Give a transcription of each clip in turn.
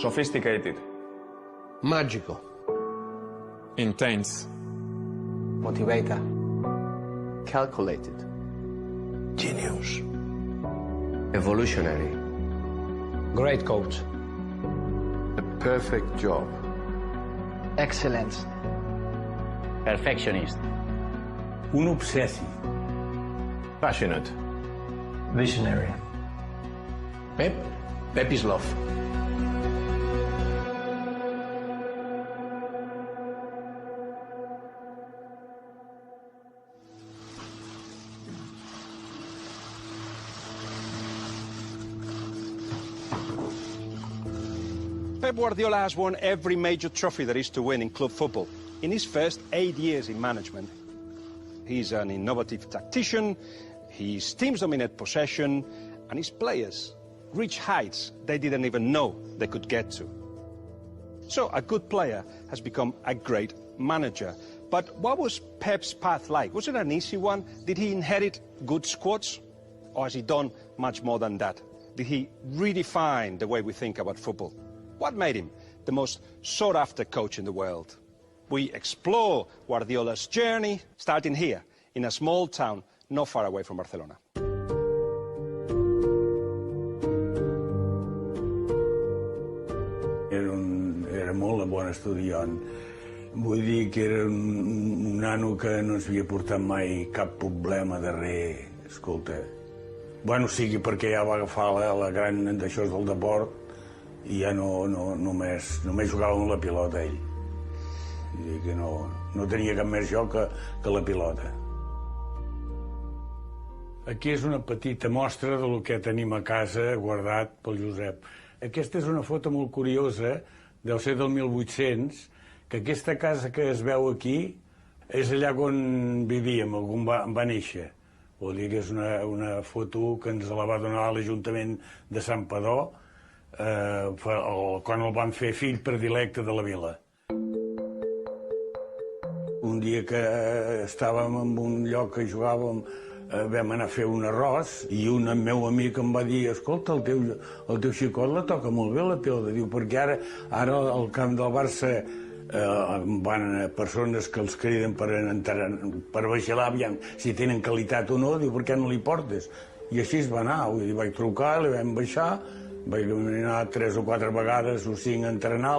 Sophisticated. Magico. Intense. Motivator. Calculated. Genius. Evolutionary. Great coach. A perfect job. Excellence. Perfectionist. Un obsessi. Passionate. Visionary. Pep is love. Pep Guardiola has won every major trophy there is to win in club football in his first 8 years in management. He's an innovative tactician, his teams dominate possession, and his players reach heights they didn't even know they could get to. So a good player has become a great manager. But what was Pep's path like? Was it an easy one? Did he inherit good squads? Or has he done much more than that? Did he redefine the way we think about football? What made him the most sought-after coach in the world? We explore Guardiola's journey, starting here, in a small town not far away from Barcelona. Era molt bon estudiant. Vull dir que era un nano que no ens havia portat mai cap problema darrere, escolta. Bueno, sigui perquè ja va agafar la gran d'això del deport i ja només jugava amb la pilota ell. Vull dir que no tenia cap més joc que la pilota. Aquí és una petita mostra del que tenim a casa guardat pel Josep. Aquesta és una foto molt curiosa, deu ser del 1800, que aquesta casa que es veu aquí és allà on vivíem, on va néixer. Vol dir que és una foto que ens la va donar l'Ajuntament de Santpedor quan el van fer fill predilecte de la vila. Un dia que estàvem en un lloc que jugàvem, vam anar a fer un arròs i un meu amic em va dir: escolta, el teu xicot la toca molt bé la pilota. Diu, perquè ara al camp del Barça van persones que els criden per vigilar si tenen qualitat o no. Diu, per què no li portes? I així es va anar. Vaig trucar, li vam baixar, vaig anar 3 o 4 vegades o 5 a entrenar.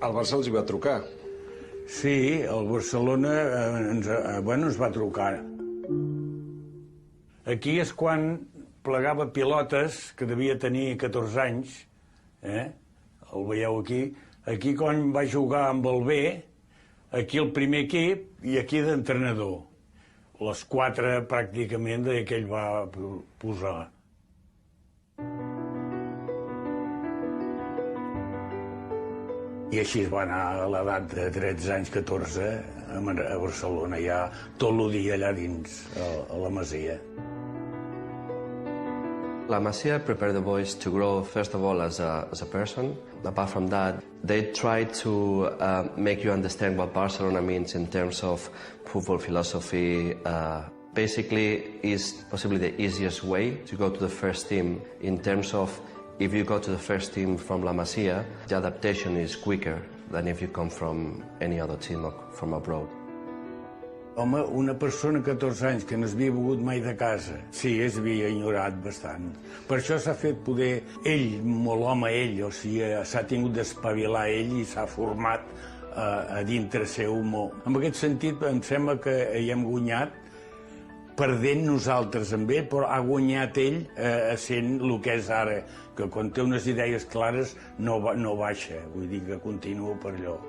El Barça els hi va trucar. Sí, el Barcelona ens va trucar. Aquí és quan plegava pilotes, que devia tenir 14 anys, el veieu aquí. Aquí quan va jugar amb el B, aquí el primer equip i aquí d'entrenador. Les 4 pràcticament que ell va posar. I així es va anar a l'edat de 13 anys, 14, a Barcelona, ja tot el dia allà dins, a la Masia. La Masia prepared the boys to grow, first of all, as a person. Apart from that, they try to make you understand what Barcelona means in terms of football philosophy. Basically, is possibly the easiest way to go to the first team in terms of if you go to the first team from La Masia, the adaptation is quicker than if you come from any other team or from abroad. Home, una persona de 14 anys que no s'havia mogut mai de casa, sí, s'havia ignorat bastant. Per això s'ha fet poder ell, molt home ell, o sigui, s'ha tingut d'espavilar ell i s'ha format a dintre seu molt. En aquest sentit, em sembla que hi hem guanyat perdent nosaltres amb ell, però ha guanyat ell sent el que és ara, que quan té unes idees clares no baixa, vull dir que continua per allò.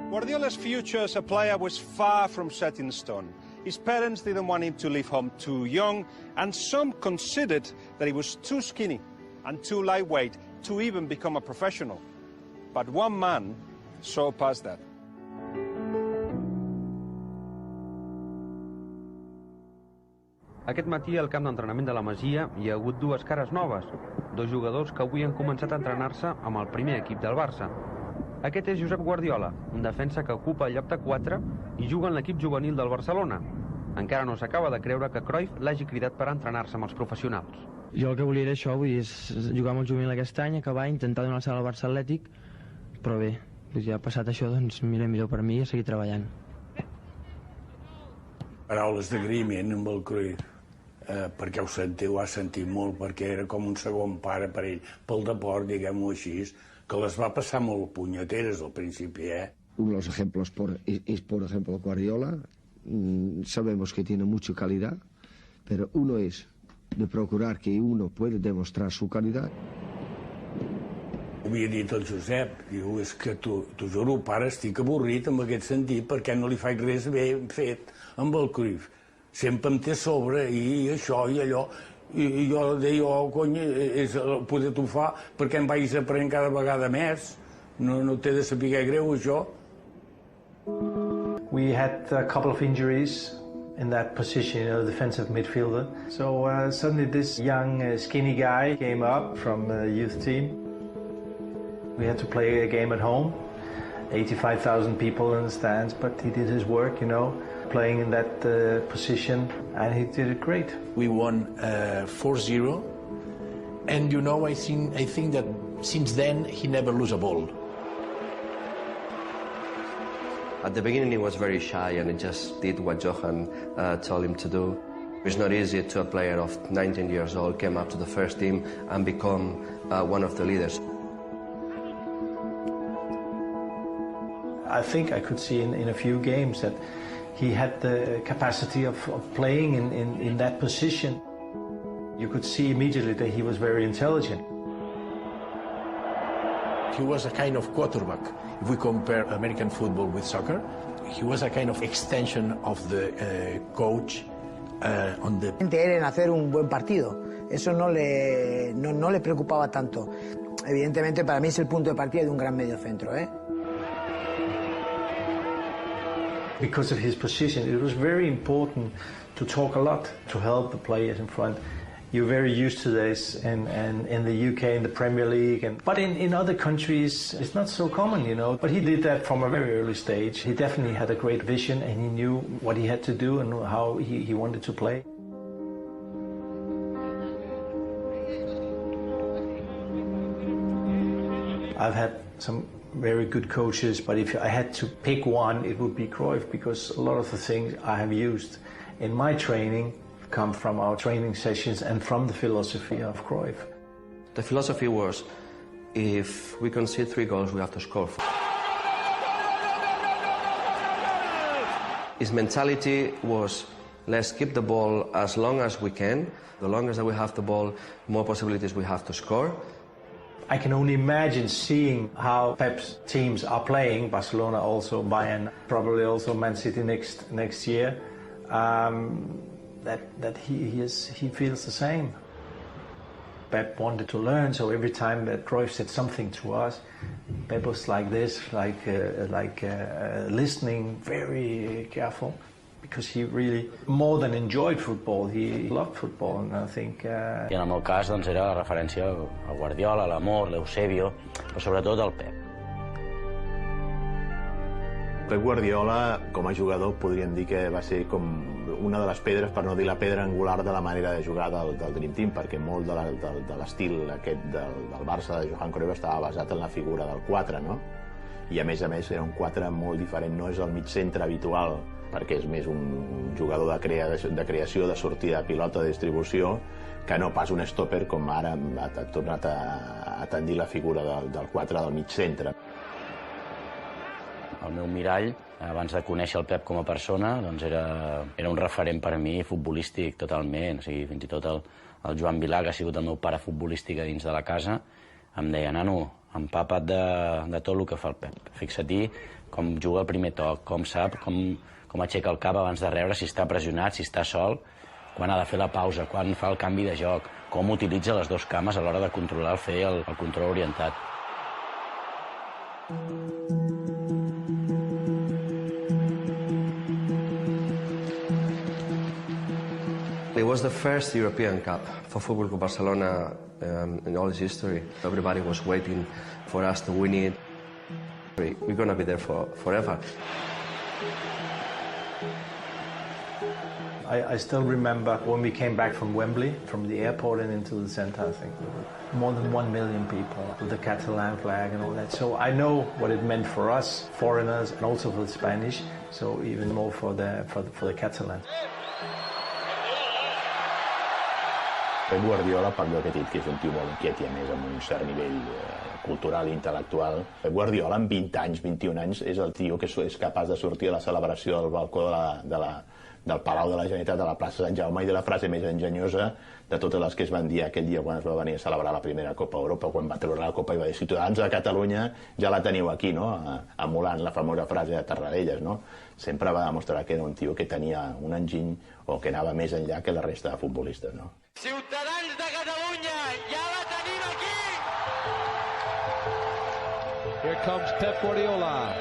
Guardiola's future as a player was far from set in stone. His parents didn't want him to leave home too young, and some considered that he was too skinny and too lightweight to even become a professional. But one man saw past that. Aquest matí al camp d'entrenament de la Masia hi ha hagut 2 cares noves, 2 jugadors que avui han començat a entrenar-se amb el primer equip del Barça. Aquest és Josep Guardiola, un defensa que ocupa el lloc de 4 i juga en l'equip juvenil del Barcelona. Encara no s'acaba de creure que Cruyff l'hagi cridat per entrenar-se amb els professionals. Jo el que volia era això, vull dir, és jugar amb el juvenil aquest any, acabar, intentar donar el salt al Barça Atlètic, però bé, ja ha passat això, doncs millor per mi i seguir treballant. Paraules d'agraïment amb el Cruyff, perquè ho ha sentit molt, perquè era com un segon pare per ell, pel deport, diguem-ho així, que les va passar molt punyeteres al principi, Uno de los ejemplos es, por ejemplo, Guardiola. Sabemos que tiene mucha calidad, pero uno es de procurar que uno puede demostrar su calidad. Ho havia dit el Josep, diu, és que t'ho juro, pare, estic avorrit en aquest sentit perquè no li faig res ben fet amb el Cruyff. Sempre em té sobre i això i allò. I jo deia, cony, és poder t'ho fa perquè em vagis aprenent cada vegada més. No t'he de saber greu, això. We had a couple of injuries in that position, defensive midfielder. So suddenly this young, skinny guy came up from the youth team. We had to play a game at home, 85,000 people in the stands, but he did his work, playing in that position, and he did it great. We won 4-0, and I think that since then he never lose a ball. At the beginning he was very shy and he just did what Johan told him to do. It's not easy to a player of 19 years old came up to the first team and become one of the leaders. I think I could see in a few games that he had the capacity of playing in that position. You could see immediately that he was very intelligent. He was a kind of quarterback. If we compare American football with soccer, he was a kind of extension of the coach on the... Era en hacer un buen partido. Eso no le preocupaba tanto. Evidentemente, para mí es el punto de partida de un gran mediocentro, Because of his position, it was very important to talk a lot, to help the players in front. You're very used to this in the UK, in the Premier League, but in other countries it's not so common, But he did that from a very early stage. He definitely had a great vision and he knew what he had to do and how he wanted to play. I've had some very good coaches, but if I had to pick one, it would be Cruyff, because a lot of the things I have used in my training come from our training sessions and from the philosophy of Cruyff. The philosophy was, if we concede 3 goals, we have to score 4. His mentality was, let's keep the ball as long as we can. The longer that we have the ball, more possibilities we have to score. I can only imagine seeing how Pep's teams are playing, Barcelona also, Bayern, probably also Man City next year, that he feels the same. Pep wanted to learn, so every time that Cruyff said something to us, Pep was like this, listening, very careful, because he really, more than enjoyed football, he loved football, and I think... I en el meu cas, doncs, era la referència a Guardiola, a l'Amor, l'Eusebio, però sobretot al Pep. Pep Guardiola, com a jugador, podríem dir que va ser com una de les pedres, per no dir la pedra angular de la manera de jugar del Dream Team, perquè molt de l'estil aquest del Barça de Johan Cruyff estava basat en la figura del 4, no? I a més era un 4 molt diferent, no és el mig centre habitual, perquè és més un jugador de creació, de sortida de pilota, de distribució, que no pas un stopper com ara ha tornat a tendir la figura del 4 del mig centre. El meu mirall, abans de conèixer el Pep com a persona, doncs era un referent per a mi futbolístic totalment. O sigui, fins i tot el Joan Vilà, que ha sigut el meu pare futbolístic a dins de la casa, em deia, nano, empapa't de tot el que fa el Pep. Fixa-t'hi com juga el primer toc, com sap, com aixeca el cap abans de rebre, si està pressionat, si està sol, quan ha de fer la pausa, quan fa el canvi de joc, com utilitza les dues cames a l'hora de controlar, fer el control orientat. It was the first European Cup for Football Club Barcelona in all its history. Everybody was waiting for us to win it. We're going to be there forever. I still remember when we came back from Wembley, from the airport and into the center, I think more than 1 million people with the Catalan flag and all that. So I know what it meant for us, foreigners, and also for the Spanish, so even more for the Catalans. Pep Guardiola, per allò que he dit, que és un tio molt inquiet i a més amb un cert nivell cultural i intel·lectual. Pep Guardiola, amb 20 anys, 21 anys, és el tio que és capaç de sortir a la celebració del balcó del Palau de la Generalitat, de la plaça Sant Jaume, i de la frase més enginyosa de totes les que es van dir aquell dia quan es va venir a celebrar la primera Copa Europa, quan va treure la Copa i va dir: ciutadans de Catalunya, ja la teniu aquí, no? Emulant la famosa frase de Tarradellas, no? Sempre va demostrar que era un tio que tenia un enginy o que anava més enllà que la resta de futbolistes, no? Ciutadans de Catalunya, ja la tenim aquí! Here comes Pep Guardiola.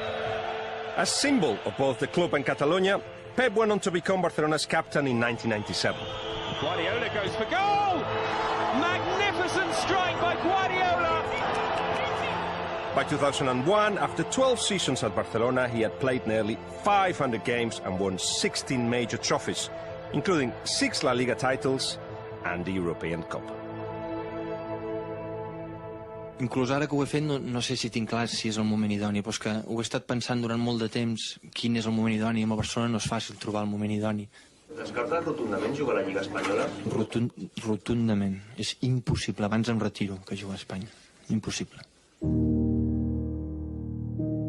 A symbol of both the club and Catalonia, Pep went on to become Barcelona's captain in 1997. Guardiola goes for goal! Magnificent strike by Guardiola! By 2001, after 12 seasons at Barcelona, he had played nearly 500 games and won 16 major trophies, including 6 La Liga titles and the European Cup. Inclús ara que ho he fet no sé si tinc clar si és el moment idoni, però és que ho he estat pensant durant molt de temps quin és el moment idoni. A Barcelona no és fàcil trobar el moment idoni. Descartes rotundament jugar a la Lliga Espanyola? Rotundament. És impossible. Abans em retiro que jugar a Espanya. Impossible.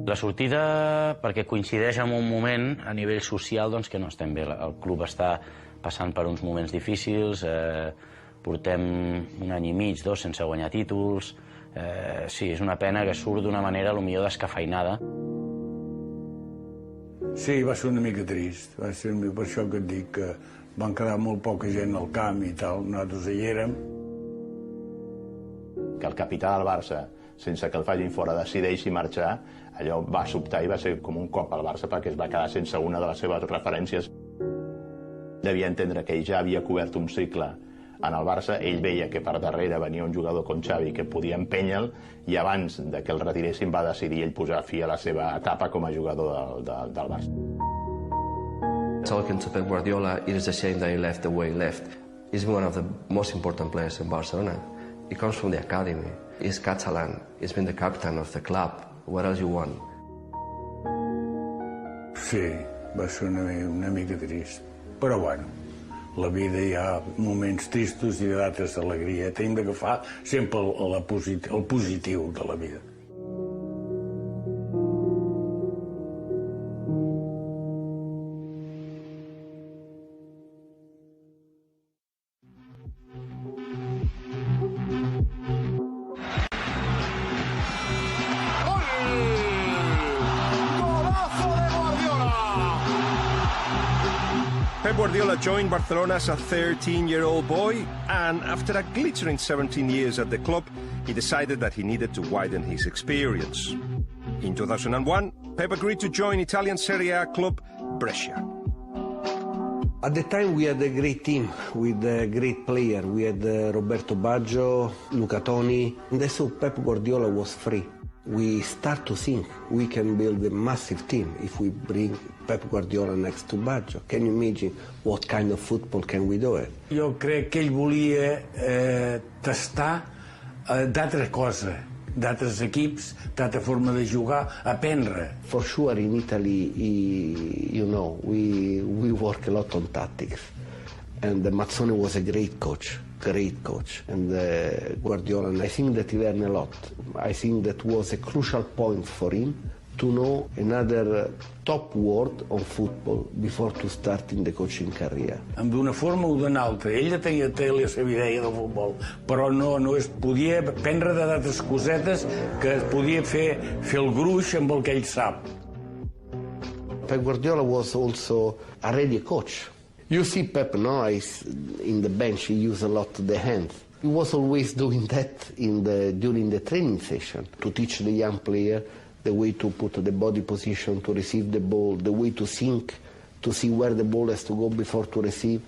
La sortida, perquè coincideix amb un moment a nivell social doncs, que no estem bé. El club està passant per uns moments difícils, portem un any i mig, 2, sense guanyar títols. Sí, és una pena que surt d'una manera potser descafeinada. Sí, va ser una mica trist. Va ser per això que et dic que van quedar molt poca gent al camp i tal. Nosaltres hi érem. Que el capità del Barça, sense que el facin fora, decideixi marxar, allò va sobtar i va ser com un cop al Barça perquè es va quedar sense una de les seves referències. Devia entendre que ell ja havia cobert un cicle en el Barça, ell veia que per darrere venia un jugador com Xavi que podia empènyer-lo i abans de que el retiressin va decidir ell posar fi a la seva etapa com a jugador del Barça. Talking to Pep Guardiola, it is a shame that he left the way he left. He's one of the most important players in Barcelona. He comes from the academy. He's Catalan. He's been the captain of the club. What else you want? Sí, va ser una mica trist. Però bueno, la vida hi ha moments tristos i d'altres d'alegria. Hem d'agafar sempre el positiu de la vida. Pep Guardiola joined Barcelona as a 13-year-old boy, and after a glittering 17 years at the club, he decided that he needed to widen his experience. In 2001, Pep agreed to join Italian Serie A club Brescia. At the time we had a great team with a great player. We had Roberto Baggio, Luca Toni, and I saw Pep Guardiola was free. We start to think we can build a massive team if we bring Pep Guardiola next to Baggio. Can you imagine what kind of football can we do it? Jo crec que ell volia tastar d'altres coses, d'altres equips, d'altra forma de jugar, aprendre. For sure in Italy, you know, we work a lot on tactics. And Mazzone was a great coach. And Guardiola, and I think that he learned a lot. I think that was a crucial point for him to know another top word on football before to start in the coaching career. D'una forma o d'una altra. Ell tenia la seva idea del futbol, però no es podia prendre d'altres cosetes que es podia fer el gruix amb el que ell sap. Pep Guardiola was also already a coach. You see Pep, no? In the bench, he used a lot the hands. He was always doing that during the training session, to teach the young player the way to put the body position to receive the ball, the way to think, to see where the ball has to go before to receive.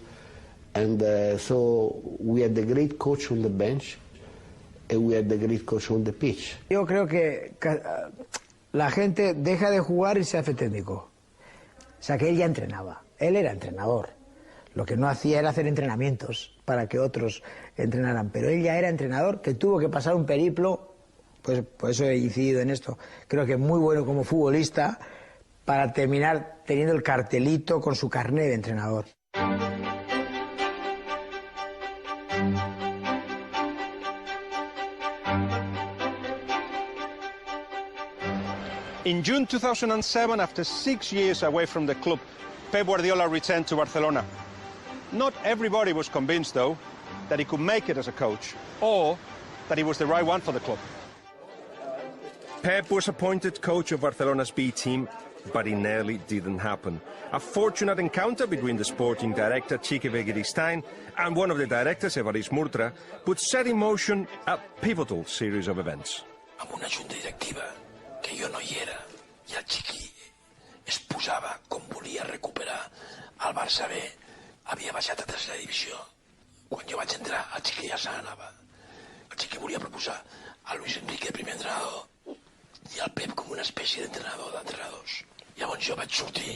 And so we had a great coach on the bench, and we had a great coach on the pitch. Yo creo que la gente deja de jugar y se hace técnico. O sea, que él ya entrenaba. Él era entrenador. Lo que no hacía era hacer entrenamientos para que otros entrenaran. Pero él ya era entrenador que tuvo que pasar un periplo, pues por eso he incidido en esto. Creo que muy bueno como futbolista para terminar teniendo el cartelito con su carné de entrenador. In June 2007, after 6 years away from the club, Pep Guardiola returned to Barcelona. Not everybody was convinced, though, that he could make it as a coach, or that he was the right one for the club. Pep was appointed coach of Barcelona's B team, but it nearly didn't happen. A fortunate encounter between the sporting director, Quique Begiristain, and one of the directors, Evarist Murtra, would set in motion a pivotal series of events. Amb una junta directiva que jo no hi era, i el Xiqui es posava com volia recuperar el Barça B. Havia baixat a tercera divisió. Quan jo vaig entrar, el Xiqui ja se n'anava. El Xiqui volia proposar a Luis Enrique, primer entrenador, i el Pep com una espècie d'entrenador d'entrenadors. Llavors jo vaig sortir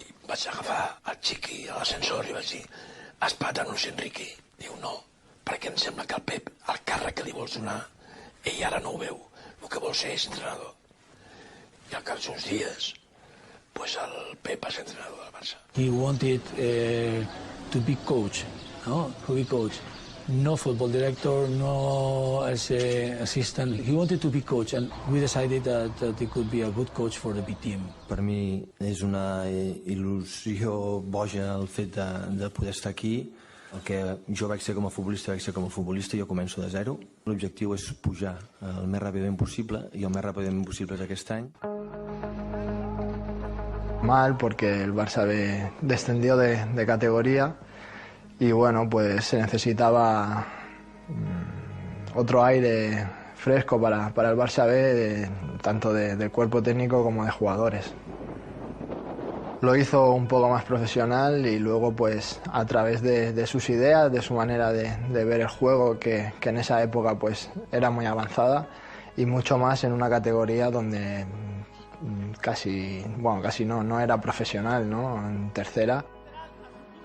i vaig agafar el Xiqui a l'ascensor i vaig dir: has parlat amb Luis Enrique? Diu, no, perquè em sembla que el Pep, el càrrec que li vols donar, ell ara no ho veu. El que vol ser és entrenador. I al cap d'uns dies, pues el Pep va ser entrenador del Barça. He wanted to be coach, no? To be coach. No football director, no as an assistant. He wanted to be coach, and we decided that he could be a good coach for the B team. Per mi és una il·lusió boja el fet de poder estar aquí. El que jo vaig ser com a futbolista, jo començo de zero. L'objectiu és pujar el més ràpidament possible, i el més ràpidament possible és aquest any. Mal porque el Barça B descendió de categoría y bueno, pues se necesitaba otro aire fresco para el Barça B, tanto del cuerpo técnico como de jugadores. Lo hizo un poco más profesional y luego pues a través de sus ideas, de su manera de ver el juego, que en esa época pues era muy avanzada, y mucho más en una categoría donde casi no era profesional, ¿no? En tercera.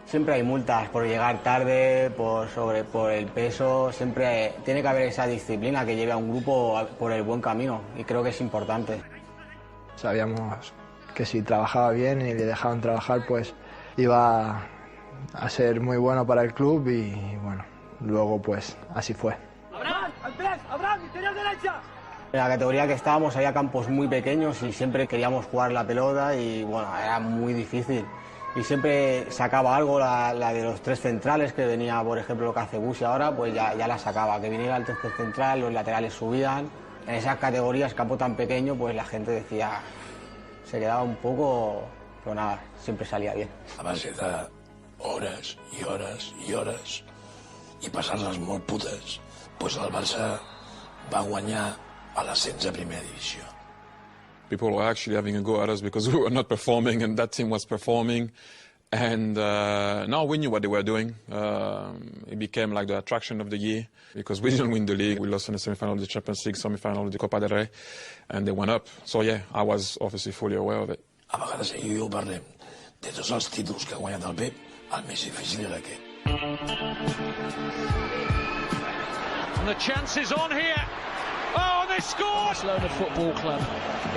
Siempre hay multas por llegar tarde, por el peso. Siempre tiene que haber esa disciplina que lleve a un grupo por el buen camino, y creo que es importante. Sabíamos que si trabajaba bien y le dejaban trabajar, pues iba a ser muy bueno para el club, y bueno, luego pues así fue. ¡Abraham, interior derecha! En la categoría que estábamos había campos muy pequeños y siempre queríamos jugar la pelota y bueno, era muy difícil. Y siempre sacaba algo, la de los tres centrales, que venía, por ejemplo, lo que hace Busi ahora, pues ya la sacaba. Que viniera el tercer central, los laterales subían. En esas categorías, campo tan pequeño, pues la gente decía, se quedaba un poco, pero nada, siempre salía bien. A base de hores i hores i hores i passar-les molt putes, pues el Barça va guanyar a l'ascens a primera divisió. People were actually having a go at us because we were not performing and that team was performing. And now we knew what they were doing. It became like the attraction of the year because we didn't win the league. We lost in the semi-final of the Champions League, semi-final of the Copa del Rey, and they went up. So yeah, I was obviously fully aware of it. A vegades ell i jo parlem de tots els títols que ha guanyat el Pep, el més difícil era aquest. And the chance is on here. Oh, they scored! Barcelona Football Club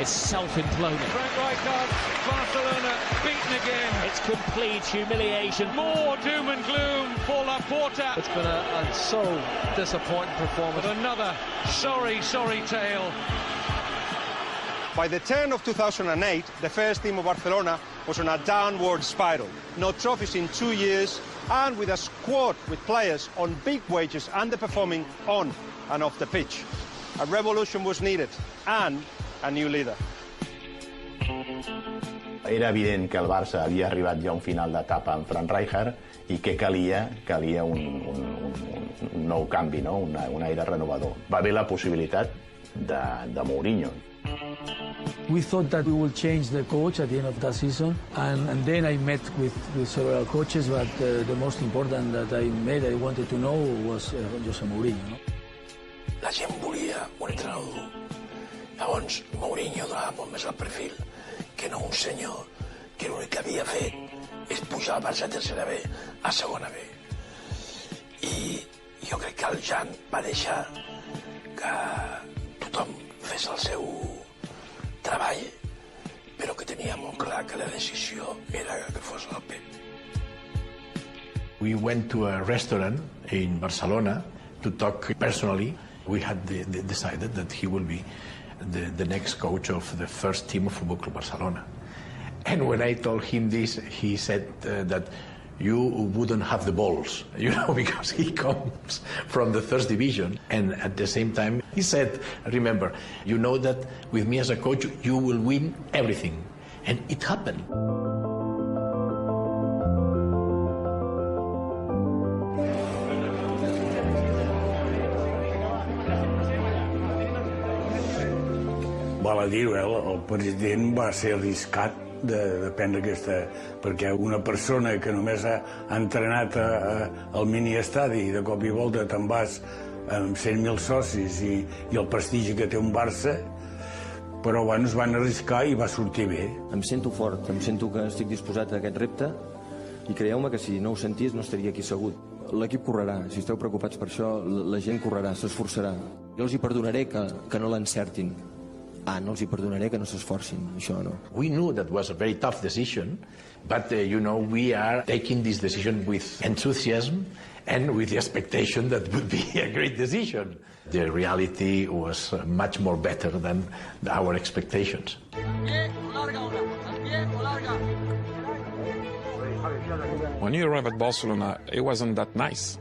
is self-imploding. Frank Rijkaard, Barcelona beaten again. It's complete humiliation. More doom and gloom for Laporta. It's been a so disappointing performance. But another sorry tale. By the turn of 2008, the first team of Barcelona was on a downward spiral. No trophies in 2 years, and with a squad with players on big wages underperforming on and off the pitch. A revolution was needed, and a new leader. Era evident que el Barça havia arribat ja a un final d'etapa amb Frank Rijkaard i que calia un nou canvi, no? un aire renovador. Va haver la possibilitat de Mourinho. We thought that we would change the coach at the end of that season, and then I met with several coaches, but the most important that I wanted to know was José Mourinho. No? La gent volia un entrenador dur. Llavors, Mourinho donava molt més el perfil que no un senyor que l'únic que havia fet és pujar el Barça a tercera B, a segona B. I jo crec que el Jan va deixar que tothom fes el seu treball, però que tenia molt clar que la decisió era que fos el Pep. We went to a restaurant in Barcelona to talk personally. We had decided that he will be the next coach of the first team of Football Club Barcelona. And when I told him this, he said that you wouldn't have the balls, because he comes from the first division. And at the same time, he said, remember, you know that with me as a coach, you will win everything. And it happened. Val a dir-ho, el president va ser arriscat de prendre aquesta... perquè una persona que només ha entrenat al mini-estadi i de cop i volta te'n vas amb 100.000 socis i el prestigi que té un Barça, però bueno, es van arriscar i va sortir bé. Em sento fort, em sento que estic disposat a aquest repte i creieu-me que si no ho sentís no estaria aquí assegut. L'equip correrà, si esteu preocupats per això, la gent correrà, s'esforçarà. Jo els hi perdonaré que no l'encertin. No els hi perdonaré que no s'esforcin, això no. We knew that was a very tough decision, but we are taking this decision with enthusiasm and with the expectation that would be a great decision. The reality was much more better than our expectations. When you arrive at Barcelona, it wasn't that nice.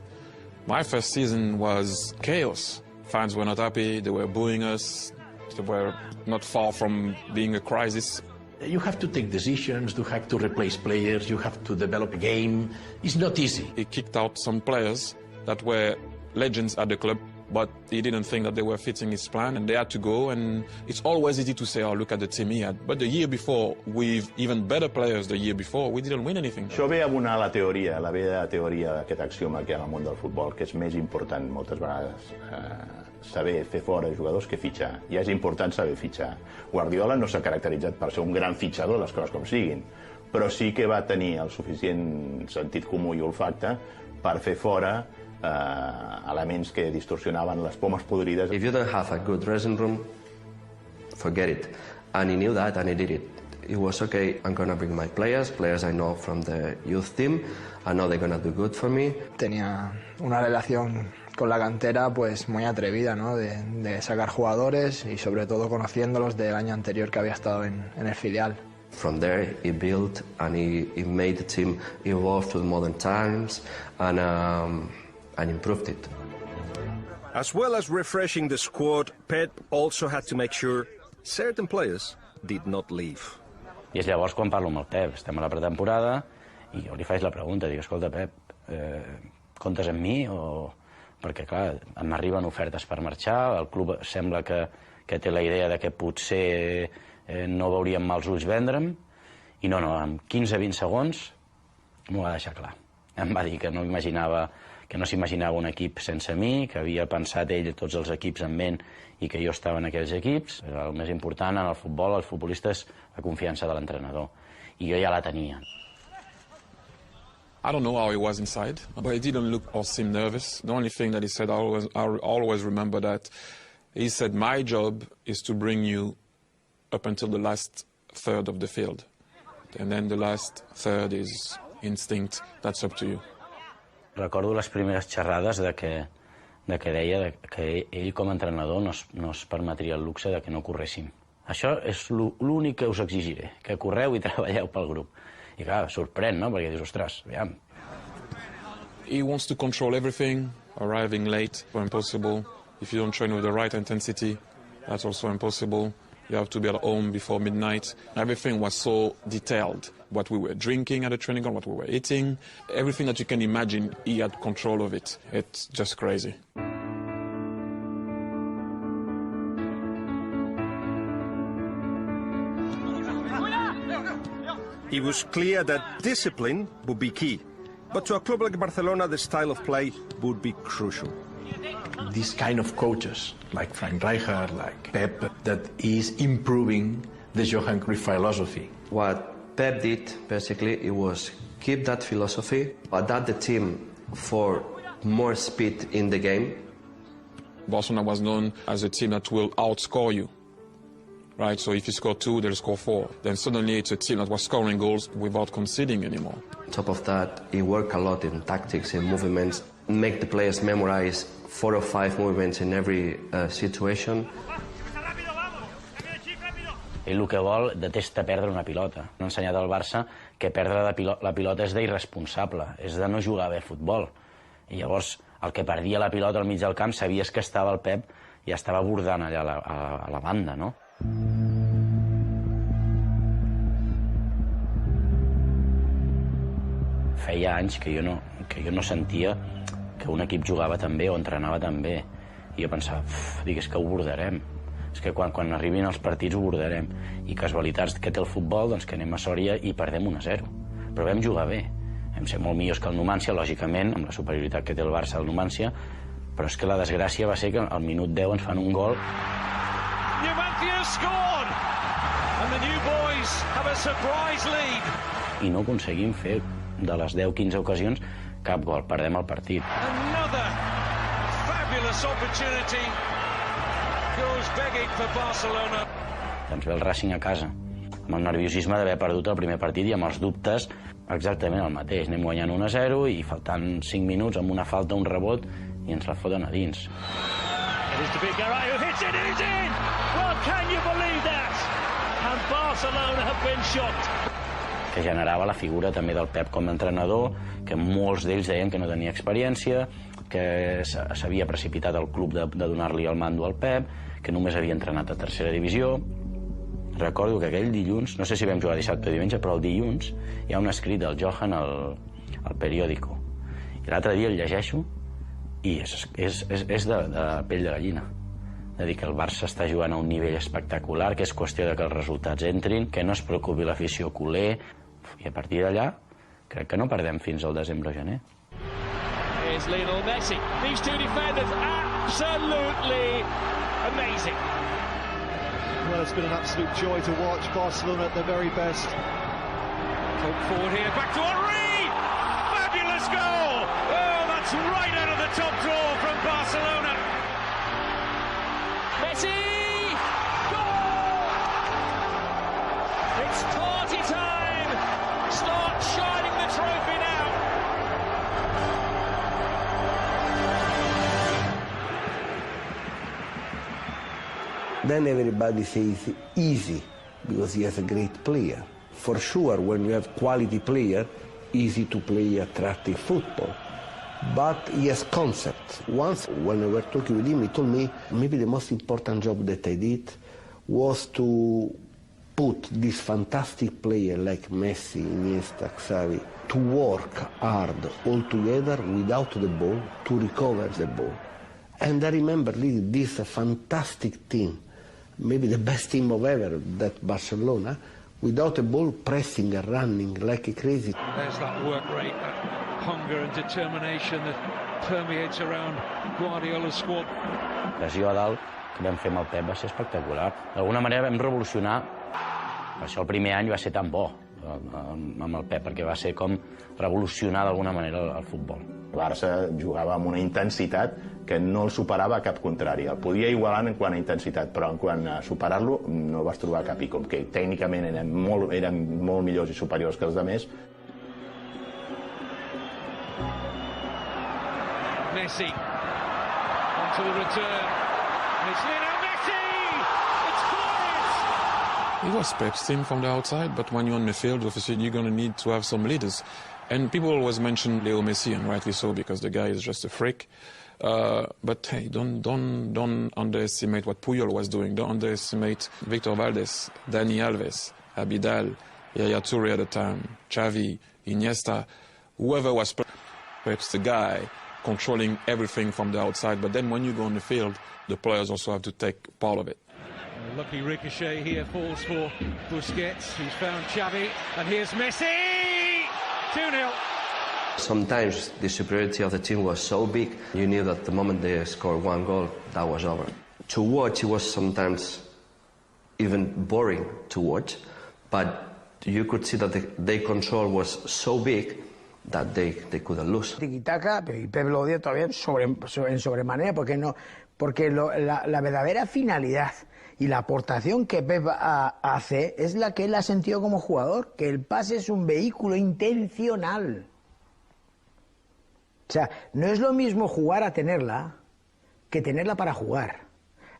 My first season was chaos. Fans were not happy, they were booing us. They were not far from being a crisis. You have to take decisions, you have to replace players, you have to develop a game. It's not easy. He kicked out some players that were legends at the club, but he didn't think that they were fitting his plan, and they had to go. And it's always easy to say, oh, look at the team he had. But the year before, with even better players the year before, we didn't win anything. Això ve a abonar la teoria, la vella teoria d'aquest axioma que hi ha al món del futbol, que és més important moltes vegades saber fer fora jugadors que fitxar. Ja és important saber fitxar. Guardiola no s'ha caracteritzat per ser un gran fitxador, les coses com siguin, però sí que va tenir el suficient sentit comú i olfacte per fer fora elements que distorsionaven les pomes podrides. If you don't have a good dressing room, forget it. And he knew that, and he did it. It was okay, I'm going to bring my players I know from the youth team. I know they're going to do good for me. Tenía una relación con la cantera pues muy atrevida, ¿no? De sacar jugadores y sobre todo conociéndolos del año anterior que había estado en el filial. From there, he built and he made the team evolve to the modern times and improved it. As well as refreshing the squad, Pep also had to make sure certain players did not leave. I és llavors quan parlo amb el Pep. Estem a la pretemporada i jo li faig la pregunta, dic, escolta, Pep, comptes amb mi? Perquè, clar, m'arriben ofertes per marxar, el club sembla que té la idea de que potser no veuríem mals ulls vendre'm, i no, en 15-20 segons m'ho va deixar clar. Em va dir que no s'imaginava un equip sense mi, que havia pensat ell tots els equips en ment i que jo estava en aquells equips. El més important en el futbol, els futbolistes, la confiança de l'entrenador. I jo ja la tenia. I don't know how he was inside, but he didn't look or seem nervous. The only thing that he said, I always remember that, he said, my job is to bring you up until the last third of the field. And then the last third is instinct, that's up to you. Recordo les primeres xerrades de que deia que ell com a entrenador no es permetria el luxe de que no corréssim. Això és l'únic que us exigiré, que correu i treballeu pel grup. I clar, sorprèn, no? Perquè dius, ostres, aviam. He wants to control everything, arriving late when possible. If you don't train with the right intensity, that's also impossible. You have to be at home before midnight. Everything was so detailed. What we were drinking at the training ground, what we were eating, everything that you can imagine, he had control of it. It's just crazy. It was clear that discipline would be key, but to a club like Barcelona, the style of play would be crucial. These kind of coaches, like Frank Rijkaard, like Pep, that is improving the Johan Cruyff philosophy. What Pep did, basically, it was keep that philosophy, adapt the team for more speed in the game. Barcelona was known as a team that will outscore you. Right, so if you score 2, they'll score 4. Then suddenly it's a team that was scoring goals without conceding anymore. On top of that, he worked a lot in tactics, in movements, make the players memorize 4 or 5 movements in every situation. Ell el que vol detesta perdre una pilota. Han ensenyat al Barça que perdre la pilota és d'irresponsable, és de no jugar bé a futbol. I llavors el que perdia la pilota al mig del camp sabies que estava el Pep i estava bordant allà a la banda, no? Feia anys que jo no sentia que un equip jugava tan bé o entrenava tan bé. I jo pensava, és que ho bordarem. És que quan arribin els partits ho bordarem. I casualitats que té el futbol, doncs que anem a Sòria i perdem 1-0. Però vam jugar bé. Vam ser molt millors que el Numància, lògicament, amb la superioritat que té el Barça al Numància, però és que la desgràcia va ser que al minut 10 ens fan un gol. I no aconseguim fer de les 10-15 ocasions cap gol. Perdem el partit. Another fabulous opportunity goes begging for Barcelona. Ens ve el Racing a casa, amb el nerviosisme d'haver perdut el primer partit i amb els dubtes exactament el mateix. Anem guanyant 1-0 i faltant 5 minuts amb una falta, un rebot, i ens la foten a dins. It is to be Garay who hits it, who's in! Well, can you believe that? And Barcelona have been shocked. Que generava la figura també del Pep com a entrenador, que molts d'ells deien que no tenia experiència, que s'havia precipitat al club de donar-li el mando al Pep, que només havia entrenat a tercera divisió. Recordo que aquell dilluns, no sé si vam jugar dissabte o diumenge, però el dilluns hi ha un escrit del Johan al periòdico. I l'altre dia el llegeixo i és de pell de gallina. De dir que el Barça està jugant a un nivell espectacular, que és qüestió de que els resultats entrin, que no es preocupi l'afició culer, i a partir d'allà crec que no perdem fins al desembre o gener. Here's Lionel Messi. These two defenders absolutely amazing. Well, it's been an absolute joy to watch Barcelona at their very best. Talk forward here, back to Henry! Fabulous goal! Oh, that's right out of the top drawer from Barcelona. Messi! Goal! It's party time! Start shining the trophy now! Then everybody says easy, because he has a great player. For sure, when you have quality player, easy to play attractive football. But he has concepts. Once, when I were talking with him, he told me maybe the most important job that I did was to put this fantastic player like Messi, Iniesta, Xavi, to work hard all together without the ball, to recover the ball. And I remember leading this fantastic team, maybe the best team of ever, that Barcelona, without a ball, pressing and running like a crazy. There's that work rate, that hunger and determination that permeates around Guardiola's squad. L'ocasió a dalt que vam fer amb el Pep va ser espectacular. D'alguna manera vam revolucionar. Per això el primer any va ser tan bo amb el Pep, perquè va ser com revolucionar d'alguna manera el futbol. El Barça jugava amb una intensitat que no el superava cap contrari. El podia igualar en quant a intensitat, però en quant a superar-lo no vas trobar cap, i com que tècnicament eren molt millors i superiors que els altres. Messi onto the return. It's Lionel Messi! It's glorious! It was Pep's team from the outside, but when you're on the field, obviously you're going to need to have some leaders. And people always mention Leo Messi, and rightly so, because the guy is just a freak. But hey, don't underestimate what Puyol was doing. Don't underestimate Victor Valdés, Dani Alves, Abidal, Yaya Touré at the time, Xavi, Iniesta, whoever was perhaps the guy controlling everything from the outside. But then when you go on the field, the players also have to take part of it. A lucky ricochet here falls for Busquets. He's found Xavi, and here's Messi! 2-0. Sometimes the superiority of the team was so big, you knew that the moment they scored one goal, that was over. To watch, it was sometimes even boring to watch, but You could see that their control was so big that they couldn't lose. Tiki-taka, y Pep lo odia todavía en sobremanera, porque la verdadera finalidad y la aportación que Pep hace es la que él ha sentido como jugador, que el pase es un vehículo intencional. O sea, no es lo mismo jugar a tenerla que tenerla para jugar.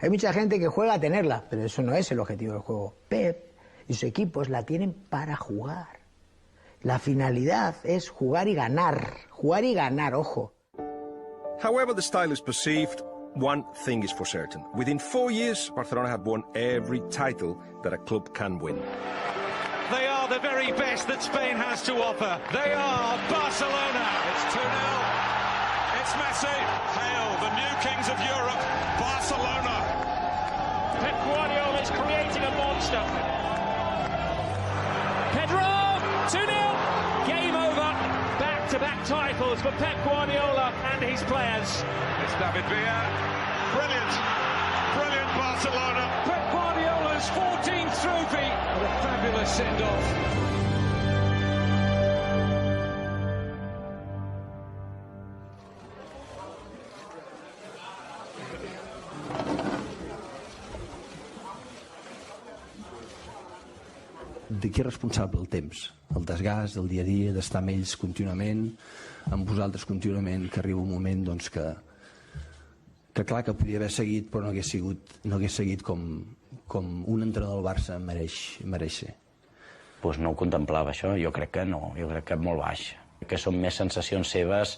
Hay mucha gente que juega a tenerla, pero eso no es el objetivo del juego. Pep y sus equipos la tienen para jugar. La finalidad es jugar y ganar, ojo. However the style is perceived, one thing is for certain. Within 4 years, Barcelona had won every title that a club can win. They are the very best that Spain has to offer. They are Barcelona. It's 2-0. It's Messi. Hail the new kings of Europe, Barcelona. Pep Guardiola is creating a monster. Pedro, 2-0. Game over. Back-to-back titles for Pep Guardiola and his players. It's David Villa. Brilliant. Brilliant Barcelona. Pep Guardiola's 14th trophy. What a fabulous send-off. De qui és responsable el temps? El desgast, el dia a dia, d'estar amb ells contínuament, amb vosaltres contínuament, que arriba un moment doncs, que clar que podia haver seguit, però no hagués seguit com un entrenador del Barça mereix ser. Pues no ho contemplava, això. Jo crec que no, jo crec que molt baix. Que són més sensacions seves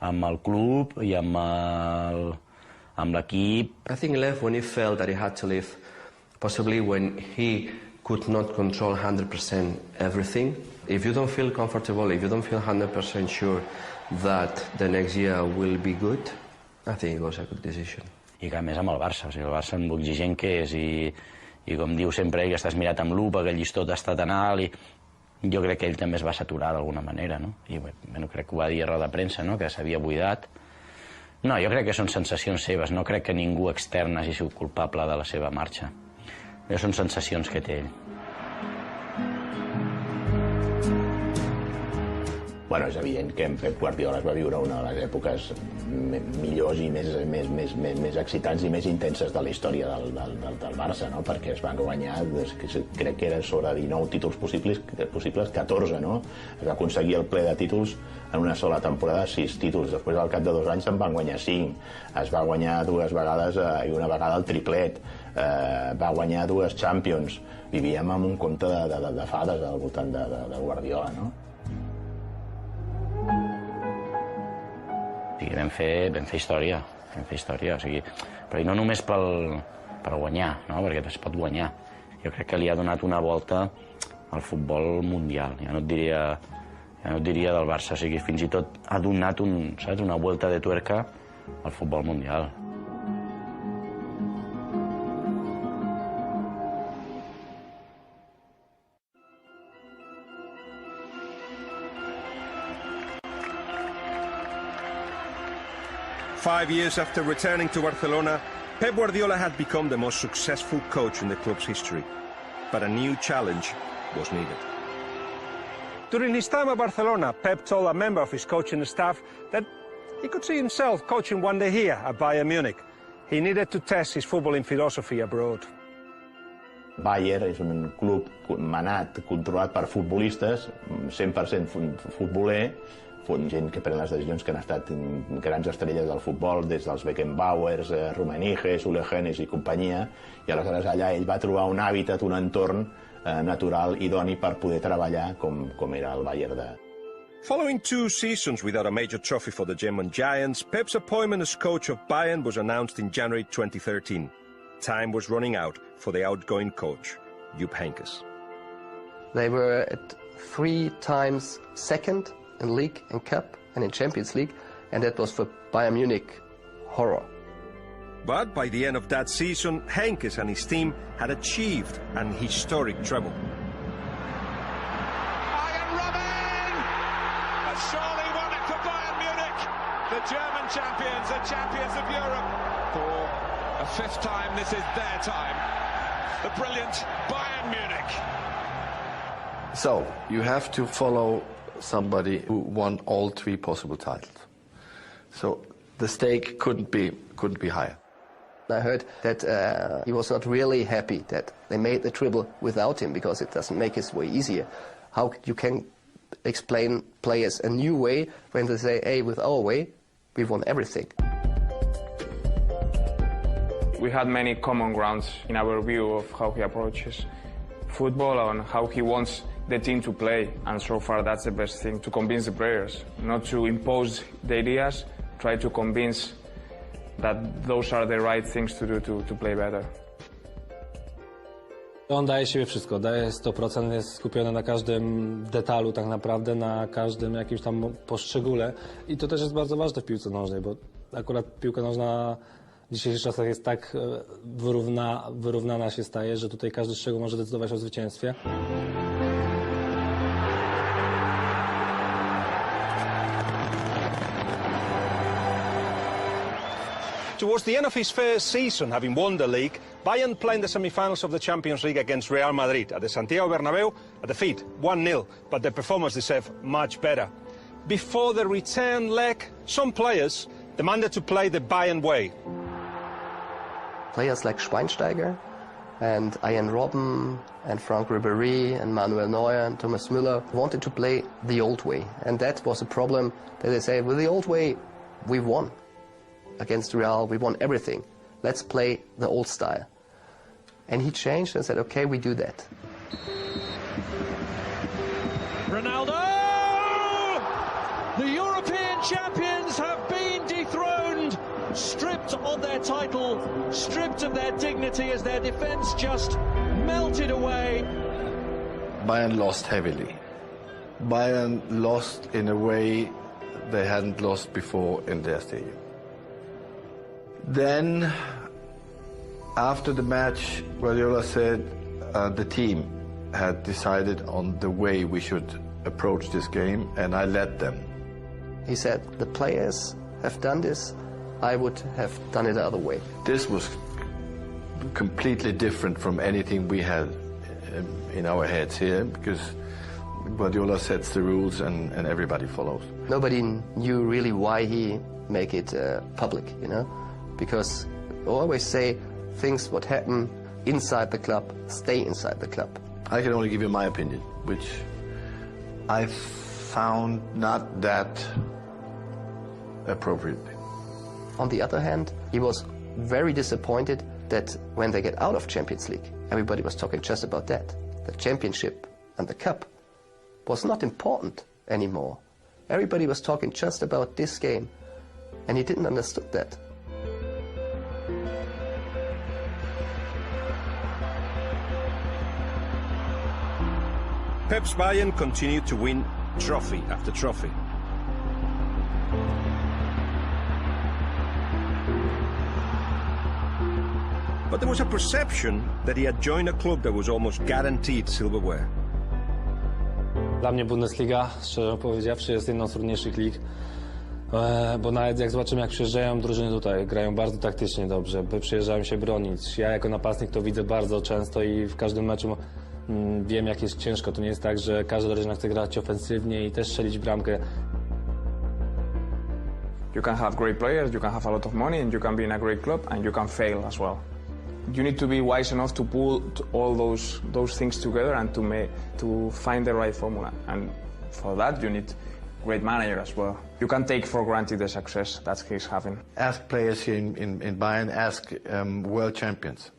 amb el club i amb l'equip. I think he left when he felt that he had to leave, possibly when he could not control 100% everything. If you don't feel comfortable, if you don't feel 100% sure that the next year will be good, I think it was a good decision. I que a més amb el Barça, o sigui, el Barça amb l'exigent que és i com diu sempre ell, que estàs mirat amb lupa, que el llistó està tan alt, i jo crec que ell també es va saturar d'alguna manera, no? I bueno, crec que ho va dir a roda de premsa, no? Que s'havia buidat. No, jo crec que són sensacions seves, no crec que ningú extern hagi sigut culpable de la seva marxa. Són sensacions que té ell. Bueno, és evident que en Pep Guardiola es va viure una de les èpoques millors i més excitants i més intenses de la història del Barça, no? Perquè es van guanyar, crec que era sobre 19 títols possibles, 14, no? Es va aconseguir el ple de títols en una sola temporada, 6 títols. Després, al cap de 2 anys, se'n van guanyar 5. Es va guanyar 2 vegades i una vegada el triplet. Va guanyar 2 Champions. Vivíem amb un conte de fades al voltant de Guardiola, no? Sí, vam fer història, o sigui, però no només per guanyar, no? Perquè es pot guanyar. Jo crec que li ha donat una volta al futbol mundial. Ja no et diria del Barça, o sigui, fins i tot ha donat una volta de tuerca al futbol mundial. Five years after returning to Barcelona, Pep Guardiola had become the most successful coach in the club's history. But a new challenge was needed. During his time at Barcelona, Pep told a member of his coaching staff that he could see himself coaching one day here at Bayern Munich. He needed to test his footballing philosophy abroad. Bayern és un club manat, controlat per futbolistes, 100% futboler, gent que pren les decisions, que han estat grans estrelles del futbol, des dels Beckenbauers, Rummenigge, Ulegenes i companyia, i aleshores allà ell va trobar un hàbitat, un entorn natural, idoni per poder treballar com era el Bayern de... Following 2 seasons without a major trophy for the German Giants, Pep's appointment as coach of Bayern was announced in January 2013. Time was running out for the outgoing coach, Jupp Heynckes. They were at 3 times second in League and Cup and in Champions League, and that was for Bayern Munich horror. But by the end of that season, Heynckes and his team had achieved an historic treble. Iron Robin! A surely won it for Bayern Munich. The German champions, the champions of Europe. For a 5th time, this is their time. The brilliant Bayern Munich. So, you have to follow somebody who won all 3 possible titles. So, the stake couldn't be higher. I heard that he was not really happy that they made the dribble without him because it doesn't make his way easier. How you can explain players a new way when they say, hey, with our way, we won everything. We had many common grounds in our view of how he approaches football and how he wants the team to play. And so far, that's the best thing, to convince the players, not to impose the ideas, try to convince that those are the right things to do to play better. On daje siebie wszystko, daje 100%, jest skupiony na każdym detalu tak naprawdę, na każdym jakimś tam poszczególe i to też jest bardzo ważne w piłce nożnej, bo akurat piłka nożna w dzisiejszych czasach jest tak wyrównana się staje, że tutaj każdy szczegół może decydować o zwycięstwie. Towards the end of his first season, having won the league, Bayern played in the semi-finals of the Champions League against Real Madrid at the Santiago Bernabeu, a defeat, 1-0, but their performance deserved much better. Before the return leg, some players demanded to play the Bayern way. Players like Schweinsteiger and Ian Robben and Frank Ribéry and Manuel Neuer and Thomas Müller wanted to play the old way. And that was a problem that they say, with the old way, we won. Against Real, we won everything. Let's play the old style. And he changed and said, okay, we do that. Ronaldo! The European champions have been dethroned, stripped of their title, stripped of their dignity as their defence just melted away. Bayern lost heavily. Bayern lost in a way they hadn't lost before in their stadium. Then, after the match, Guardiola said the team had decided on the way we should approach this game, and I led them. He said, the players have done this, I would have done it the other way. This was completely different from anything we had in our heads here, because Guardiola sets the rules and everybody follows. Nobody knew really why he make it public, you know? Because I always say things what happen inside the club stay inside the club. I can only give you my opinion, which I found not that appropriate. On the other hand, he was very disappointed that when they get out of Champions League, everybody was talking just about that. The championship and the cup was not important anymore. Everybody was talking just about this game, and he didn't understand that. Pep's Bayern continued to win trophy after trophy. But there was a perception that he had joined a club that was almost guaranteed silverware. Dla mnie Bundesliga, szczerze powiedziawszy, jest jedną z trudniejszych lig, bo nawet jak zobaczymy, jak przyjeżdżają drużyny tutaj, grają bardzo taktycznie dobrze, przyjeżdżają się bronić. Ja jako napastnik to widzę bardzo często i w każdym meczu wiem, jak jest ciężko. To nie jest tak, że każda drużyna chce grać ofensywnie i też strzelić bramkę. You can have great players, you can have a lot of money, and you can be in a great club, and you can fail as well. You need to be wise enough to pull all those things together and to find the right formula. And for that, you need a great manager as well. You can't take for granted the success that he's having. Ask players here in Bayern, ask world champions,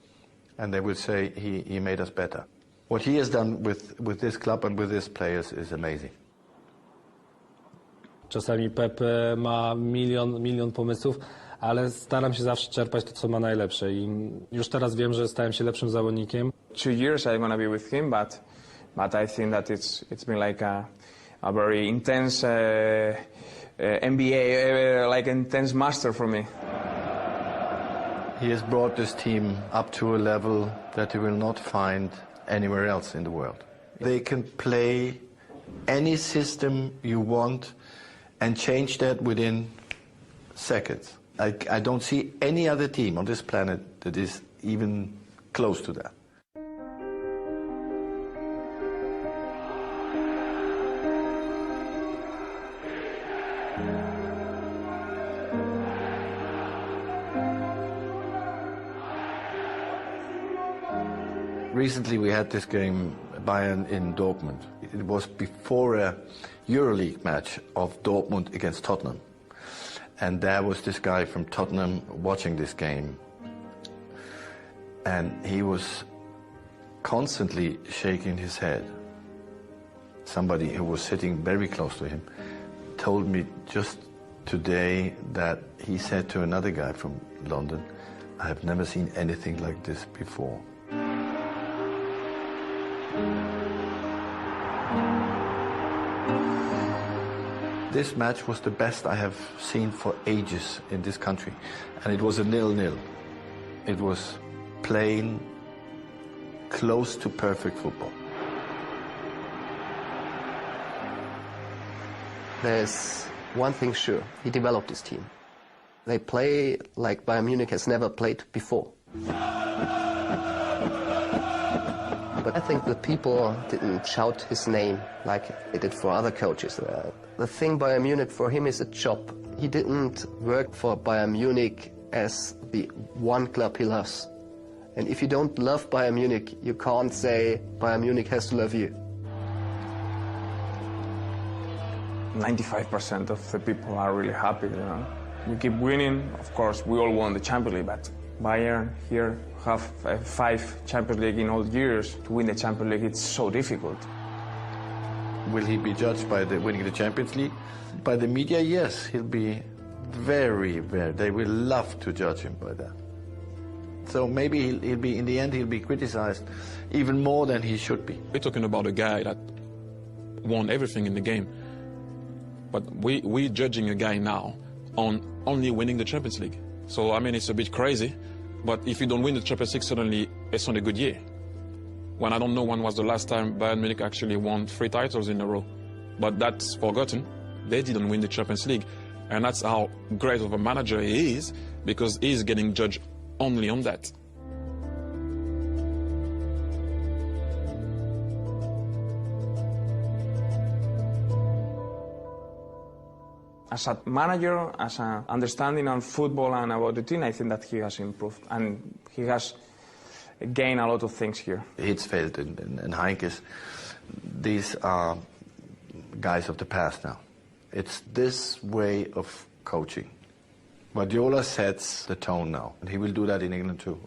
and they will say he made us better. What he has done with this club and with his players is amazing. Czasami Pep ma milion pomysłów, ale staram się zawsze czerpać to, co ma najlepsze i już teraz wiem, że stałem się lepszym zawodnikiem. 2 years I'm gonna be with him, but I think that it's been like a very intense MBA, like intense master for me. He has brought this team up to a level that you will not find anywhere else in the world. They can play any system you want and change that within seconds. I don't see any other team on this planet that is even close to that. Recently we had this game, Bayern in Dortmund. It was before a EuroLeague match of Dortmund against Tottenham. And there was this guy from Tottenham watching this game. And he was constantly shaking his head. Somebody who was sitting very close to him told me just today that he said to another guy from London, "I have never seen anything like this before." This match was the best I have seen for ages in this country, and it was a 0-0. It was plain, close to perfect football. There's one thing sure, he developed his team. They play like Bayern Munich has never played before. But I think the people didn't shout his name like they did for other coaches. The thing Bayern Munich for him is a job. He didn't work for Bayern Munich as the one club he loves. And if you don't love Bayern Munich, you can't say Bayern Munich has to love you. 95% of the people are really happy, you know. We keep winning. Of course, we all won the Champions League, but Bayern here have 5 Champions League in all years. To win the Champions League, it's so difficult. Will he be judged by winning the Champions League? By the media, yes. He'll be very, they will love to judge him by that. So maybe he'll be, in the end, he'll be criticized even more than he should be. We're talking about a guy that won everything in the game. But we're judging a guy now on only winning the Champions League. So, I mean, it's a bit crazy. But if you don't win the Champions League, suddenly it's not a good year. When I don't know when was the last time Bayern Munich actually won 3 titles in a row. But that's forgotten. They didn't win the Champions League. And that's how great of a manager he is, because he's getting judged only on that. As a manager, as an understanding on football and about the team, I think that he has improved. And he has gained a lot of things here. Hitzfeld and Heinkes, these are guys of the past now. It's this way of coaching. Guardiola sets the tone now, and he will do that in England too.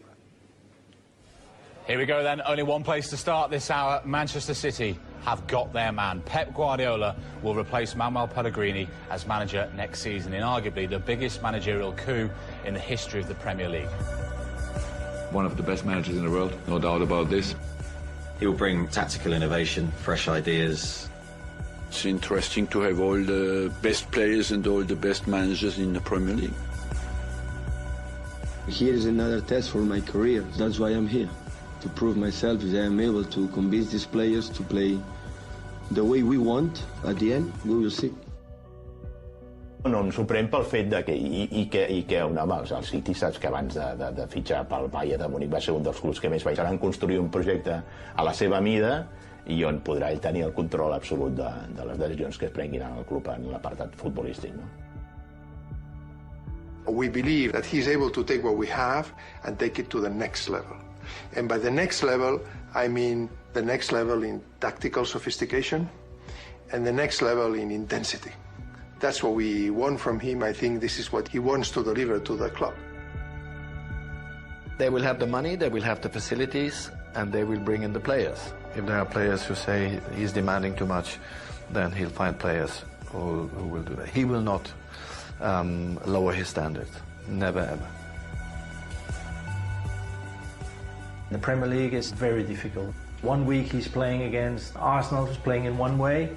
Here we go then, only one place to start this hour. Manchester City have got their man. Pep Guardiola will replace Manuel Pellegrini as manager next season in arguably the biggest managerial coup in the history of the Premier League. One of the best managers in the world, no doubt about this. He'll bring tactical innovation, fresh ideas. It's interesting to have all the best players and all the best managers in the Premier League. Here is another test for my career. That's why I'm here. To prove myself that I am able to convince these players to play the way we want. At the end, we will see. No em sorprèn pel fet de que un home, el City, saps que abans de fitxar pel Bayern de Múnich va ser un dels clubs que més van construir un projecte a la seva mida i on podrà ell tenir el control absolut de les decisions que es prenguin en el club en l'apartat futbolístic. No? We believe that he's able to take what we have and take it to the next level. And by the next level, I mean the next level in tactical sophistication and the next level in intensity. That's what we want from him. I think this is what he wants to deliver to the club. They will have the money, they will have the facilities, and they will bring in the players. If there are players who say he's demanding too much, then he'll find players who will do that. He will not lower his standards. Never, ever. The Premier League is very difficult. One week he's playing against Arsenal, who's playing in one way,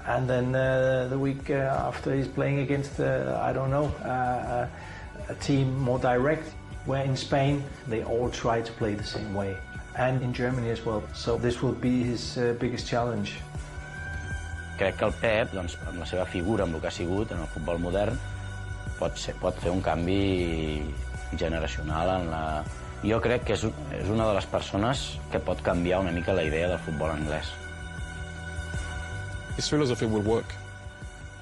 and then the week after he's playing against, I don't know, a team more direct, where in Spain they all try to play the same way, and in Germany as well. So this will be his biggest challenge. Crec que el Pep, doncs, amb la seva figura, amb el que ha sigut en el futbol modern, pot fer un canvi generacional en la... Jo crec que és una de les persones que pot canviar una mica la idea del futbol anglès. His philosophy will work,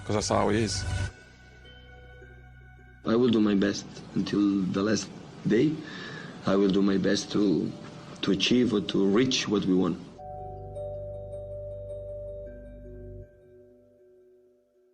because that's how he is. I will do my best until the last day. I will do my best to to achieve or to reach what we want.